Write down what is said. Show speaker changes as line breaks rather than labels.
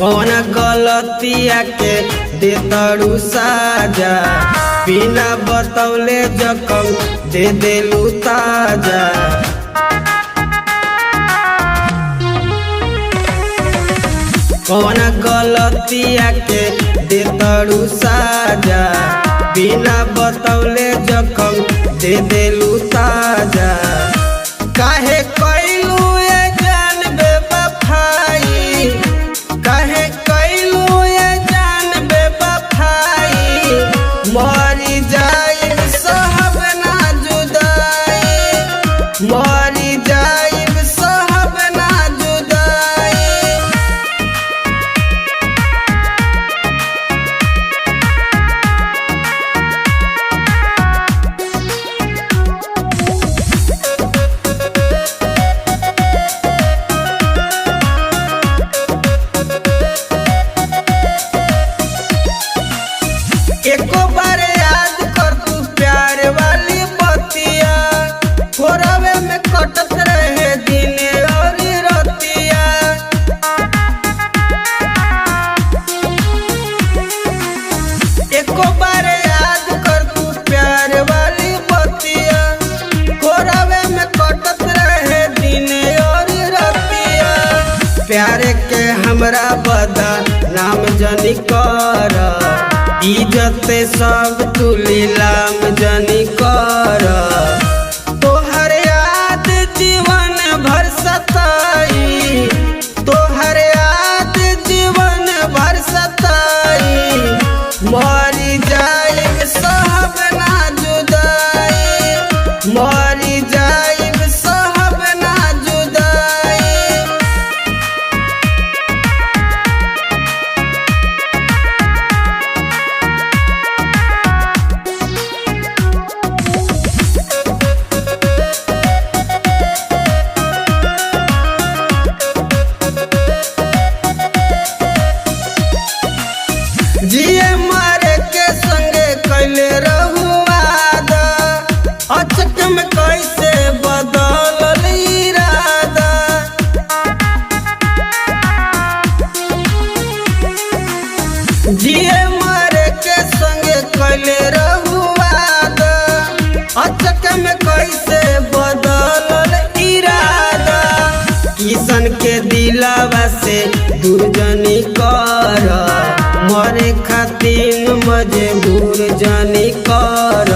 कौन गलतिया के दे तड़ू साजा, बिना बतौले जखम दे देलू ताजा। कौन गलतिया के दे तड़ू साजा, बिना बतौले जखम दे देलू ताजा। काहे कैलू ये जान बेवफाई, काहे कैलू ये जान बेवफाई। मरी जाइब सहब ना जुदाई, मरी जाइब सहब ना जुदाई। एको बार याद कर तू प्यार वाली बतिया, फोरवे में कटत रहे दिन और रतिया। एको बार याद कर तू प्यार वाली बतिया, फोरवे में कटत रहे दिन और रतिया। प्यार के हमरा बदा नाम जनी कर, इज्जत सब तू लीलाम जनी कर। तोहर याद जीवन भर सताई, तोहर याद जीवन भर सताई। मरी जाइब सहब ना जुदाई, मरी जाइब सहब ना जुदाई। जिए मारे के संगे कैले रहू वादा, अचक में कैसे बदलल इरादा। जिए मारे के संगे कैले रहू वादा, अचक में कैसे बदलल इरादा। किसन के दिलावा से दूर जनी कर, मरे खातिर मजबूर जनी कर।